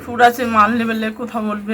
ফুরাছে মারলে বললে কথা বলবে।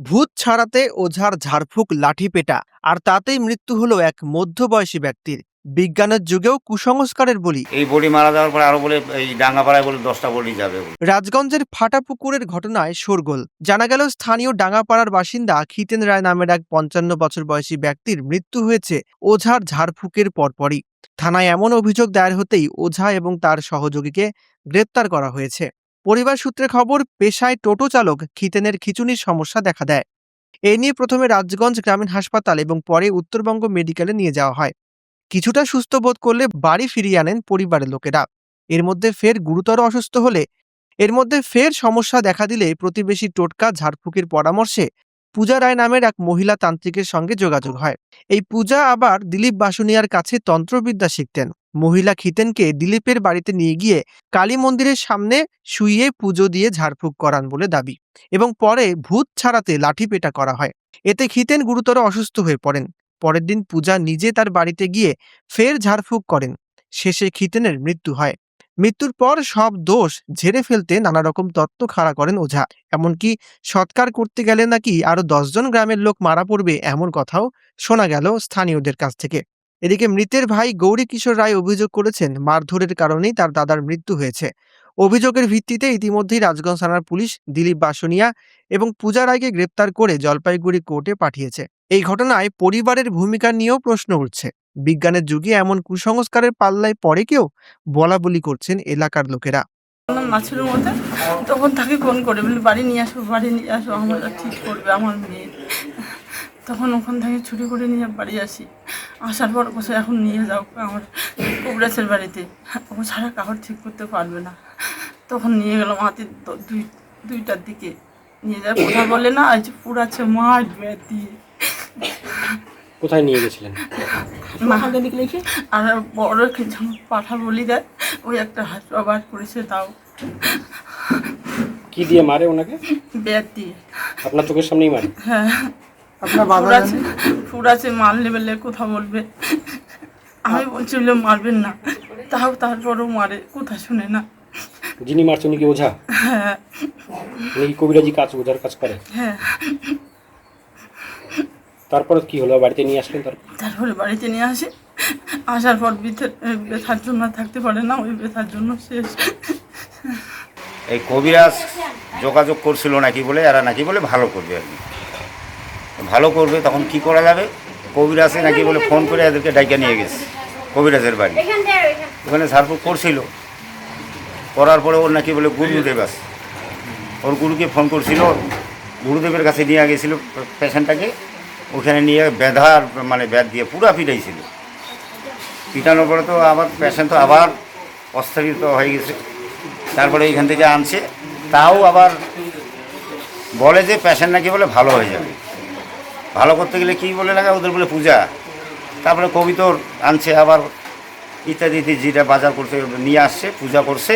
ভূত ছাড়াতে ওঝার ঝাড়ফুঁক লাঠিপেটা আর তাতেই মৃত্যু হলো এক মধ্যবয়সী ব্যক্তির। বিজ্ঞানের যুগেও কুসংস্কারের বলি। এই বডি মারা যাওয়ার পরে আরো বলে এই ডাঙ্গাপাড়ায় বলে 10টা বডি যাবে বলে। রাজগঞ্জের ফাটাপুকুরের ঘটনায় শোরগোল। জানা গেল স্থানীয় ডাঙ্গাপাড়ার বাসিন্দা খিতেন রায় নামের এক 55 বছর বয়সী ব্যক্তির মৃত্যু হয়েছে ওঝার ঝাড়ফুঁকের পরপরই। থানায় এমন অভিযোগ দায়ের হতেই ওঝা এবং তার সহযোগীকে গ্রেপ্তার করা হয়েছে। পরিবার সূত্রে খবর, পেশায় টোটো চালক খিতেনের খিঁচুনির সমস্যা দেখা দেয়। এ নিয়ে প্রথমে রাজগঞ্জ গ্রামীণ হাসপাতাল এবং পরে উত্তরবঙ্গ মেডিকেলে নিয়ে যাওয়া হয়। কিছুটা সুস্থ বোধ করলে বাড়ি ফিরিয়ে আনেন পরিবারের লোকেরা। এর মধ্যে ফের সমস্যা দেখা দিলে প্রতিবেশী টোটকা ঝাড়ফুঁকের পরামর্শে পূজা রায় নামের এক মহিলা তান্ত্রিকের সঙ্গে যোগাযোগ হয়। এই পূজা আবার দিলীপ বাসুনিয়ার কাছে তন্ত্রবিদ্যা শিখতেন। মহিলা খিতেনকে দিলীপের বাড়িতে নিয়ে গিয়ে কালী মন্দিরের সামনে শুইয়ে পুজো দিয়ে ঝাড়ফুঁক করান বলে দাবি এবং পরে ভূত ছাড়াতে লাঠিপেটা করা হয়। এতে খিতেন গুরুতর অসুস্থ হয়ে পড়েন। পরের দিন পূজা নিজে তার বাড়িতে গিয়ে ফের ঝাড়ফুঁক করেন। শেষে খিতেনের মৃত্যু হয়। মৃত্যুর পর সব দোষ ঝেড়ে ফেলতে নানা রকম তত্ত্ব খাড়া করেন ওঝা। এমনকি সৎকার করতে গেলে নাকি আরো 10 জন গ্রামের লোক মারা পড়বে, এমন কথাও শোনা গেল স্থানীয়দের কাছ থেকে। এদিকে মৃতের ভাই গৌরী কিশোর রায় অভিযোগ করেছেন মারধরের কারণেই তার দাদার মৃত্যু হয়েছে। অভিযোগের ভিত্তিতে ইতিমধ্যেই রাজগঞ্জ থানার পুলিশ দিলীপ বাসুনিয়া এবং পূজা রায়কে গ্রেপ্তার করে জলপাইগুড়ি কোর্টে পাঠিয়েছে। এই ঘটনায় পরিবারের ভূমিকা নিয়েও প্রশ্ন উঠছে। বিজ্ঞানের যুগে এমন কুসংস্কারের পাল্লায় পড়ে কেউ, বলাবলি করছেন এলাকার লোকেরা। নাচের মধ্যে তখন তাকে ফোন করে বলি বাড়ি নিয়ে আসো, আমরা ঠিক করবে আমার মেয়ে। তখন ওখান থেকে ছুটি করে নিয়ে বাড়ি আসি। আসার পর বসে এখন নিয়ে যাও আমার কুবরাসের বাড়িতে, ও ছাড়া কাউর ঠিক করতে পারবে না। তখন নিয়ে গেলাম হাতে 2টার দিকে নিয়ে যায়। কথা বলে না, আজ পুরাছে মাঠ দিয়ে। কোথায় নিয়ে গেছিলেন? আর বড় পাঠা বলি দেয়, ওই একটা হাত বার করেছে, তাও কি দিয়ে মারে ওনাকে? ব্যাট দিয়ে। আপনার চোখের সামনেই মারে? হ্যাঁ, ফুরাছে মারলে বললে কথা বলবে। আমি বলছি বলে মারবেন না, তারপরও মারে, কথা শুনে না। যিনি মারছে উনি কি ওঝা? হ্যাঁ। উনি কি কবিরাজি কাজ, ওঝার কাজ করে? হ্যাঁ। তারপরে কি হলো, বাড়িতে নিয়ে আসলেন? তারপরে বাড়িতে নিয়ে আসি। আসার পর ব্যথার জন্য থাকতে পারে না, ওই ব্যথার জন্য শেষ। এই কবিরাজ যোগাযোগ করছিল নাকি বলে, এরা নাকি বলে ভালো করবে আর কি, ভালো করবে। তখন কি করা যাবে, কবিরাজে নাকি বলে ফোন করে এদেরকে ডাইকা নিয়ে গেছে কবিরাজের বাড়ি। ওখানে ঝাড়ফুঁক করছিল, করার পরে ওর নাকি বলে গুরুদেব আছে, ওর গুরুকে ফোন করছিল, গুরুদেবের কাছে নিয়ে গেছিল পেশেন্টটাকে। ওখানে নিয়ে বেধার মানে ব্যাট দিয়ে পুরা পিটাইছিল। পিটানোর পরে তো আবার পেশেন্ট তো আবার অস্থিরিত হয়ে গেছে। তারপরে এইখান থেকে আনছে, তাও আবার বলে যে পেশেন্ট নাকি বলে ভালো হয়ে যাবে। ভালো করতে গেলে কী বলে লাগা, ওদের বলে পূজা। তারপরে কবিতর আনছে আবার ইত্যাদি যেটা বাজার করতে নিয়ে আসছে, পূজা করছে।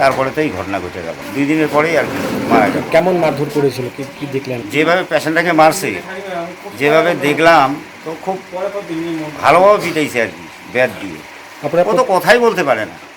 তারপরে তো এই ঘটনা ঘটে গেল। 2 দিনের পরেই আর কি মারা গেল। কেমন মারধর করেছিল, কি দেখলেন? যেভাবে পেশেন্টটাকে মারছে, যেভাবে দেখলাম, তো খুব ভালোভাবে পিটাইছে আর কি ব্যাট দিয়ে। ও তো কথাই বলতে পারে না।